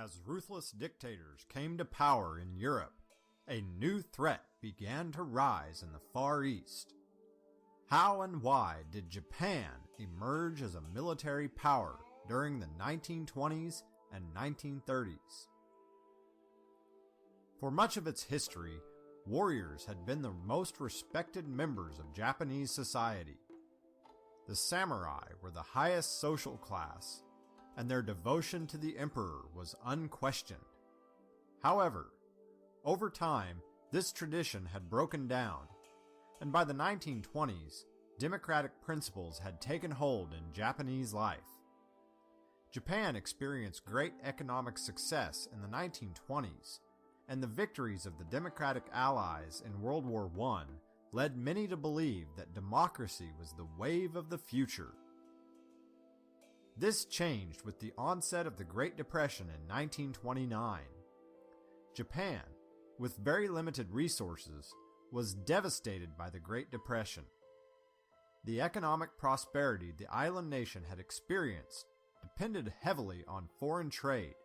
As ruthless dictators came to power in Europe, a new threat began to rise in the Far East. How and why did Japan emerge as a military power during the 1920s and 1930s? For much of its history, warriors had been the most respected members of Japanese society. The samurai were the highest social class, and their devotion to the emperor was unquestioned. However, over time, this tradition had broken down, and by the 1920s, democratic principles had taken hold in Japanese life. Japan experienced great economic success in the 1920s, and the victories of the Democratic Allies in World War I led many to believe that democracy was the wave of the future. This changed with the onset of the Great Depression in 1929. Japan, with very limited resources, was devastated by the Great Depression. The economic prosperity the island nation had experienced depended heavily on foreign trade,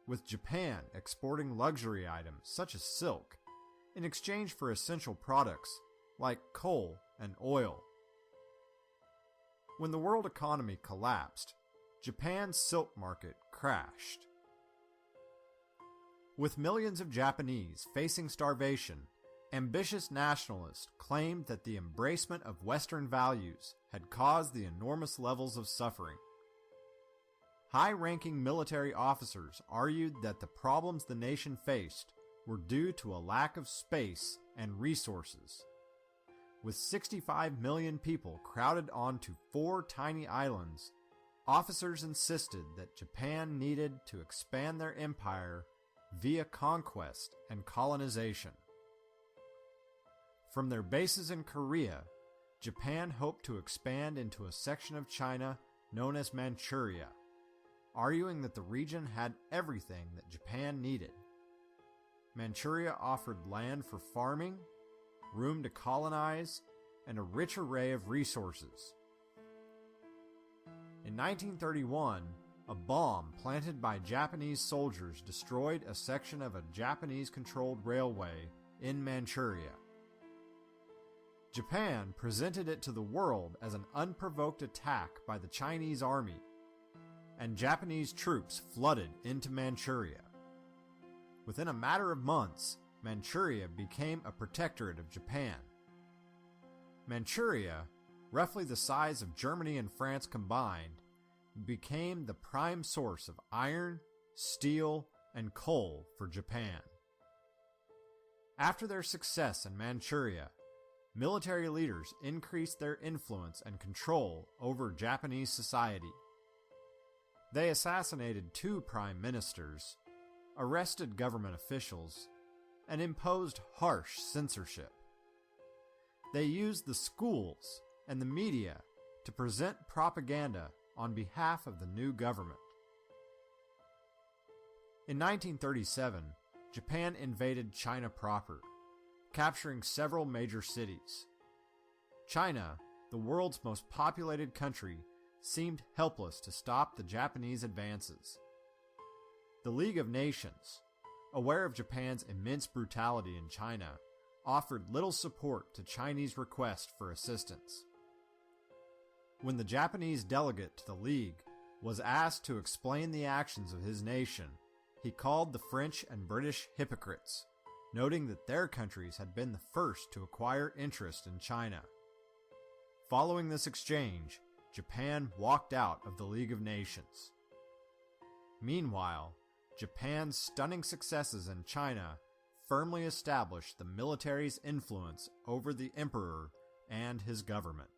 with Japan exporting luxury items such as silk in exchange for essential products like coal and oil. When the world economy collapsed, Japan's silk market crashed. With millions of Japanese facing starvation, ambitious nationalists claimed that the embracement of Western values had caused the enormous levels of suffering. High-ranking military officers argued that the problems the nation faced were due to a lack of space and resources. With 65 million people crowded onto 4 tiny islands, officers insisted that Japan needed to expand their empire via conquest and colonization. From their bases in Korea, Japan hoped to expand into a section of China known as Manchuria, arguing that the region had everything that Japan needed. Manchuria offered land for farming, room to colonize, and a rich array of resources. In 1931, a bomb planted by Japanese soldiers destroyed a section of a Japanese-controlled railway in Manchuria. Japan presented it to the world as an unprovoked attack by the Chinese army, and Japanese troops flooded into Manchuria. Within a matter of months, Manchuria became a protectorate of Japan. Manchuria, roughly the size of Germany and France combined, became the prime source of iron, steel, and coal for Japan. After their success in Manchuria, military leaders increased their influence and control over Japanese society. They assassinated 2 prime ministers, arrested government officials, and imposed harsh censorship. They used the schools and the media to present propaganda on behalf of the new government. In 1937, Japan invaded China proper, capturing several major cities. China, the world's most populated country, seemed helpless to stop the Japanese advances. The League of Nations, aware of Japan's immense brutality in China, offered little support to Chinese requests for assistance. When the Japanese delegate to the League was asked to explain the actions of his nation, he called the French and British hypocrites, noting that their countries had been the first to acquire interest in China. Following this exchange, Japan walked out of the League of Nations. Meanwhile, Japan's stunning successes in China firmly established the military's influence over the emperor and his government.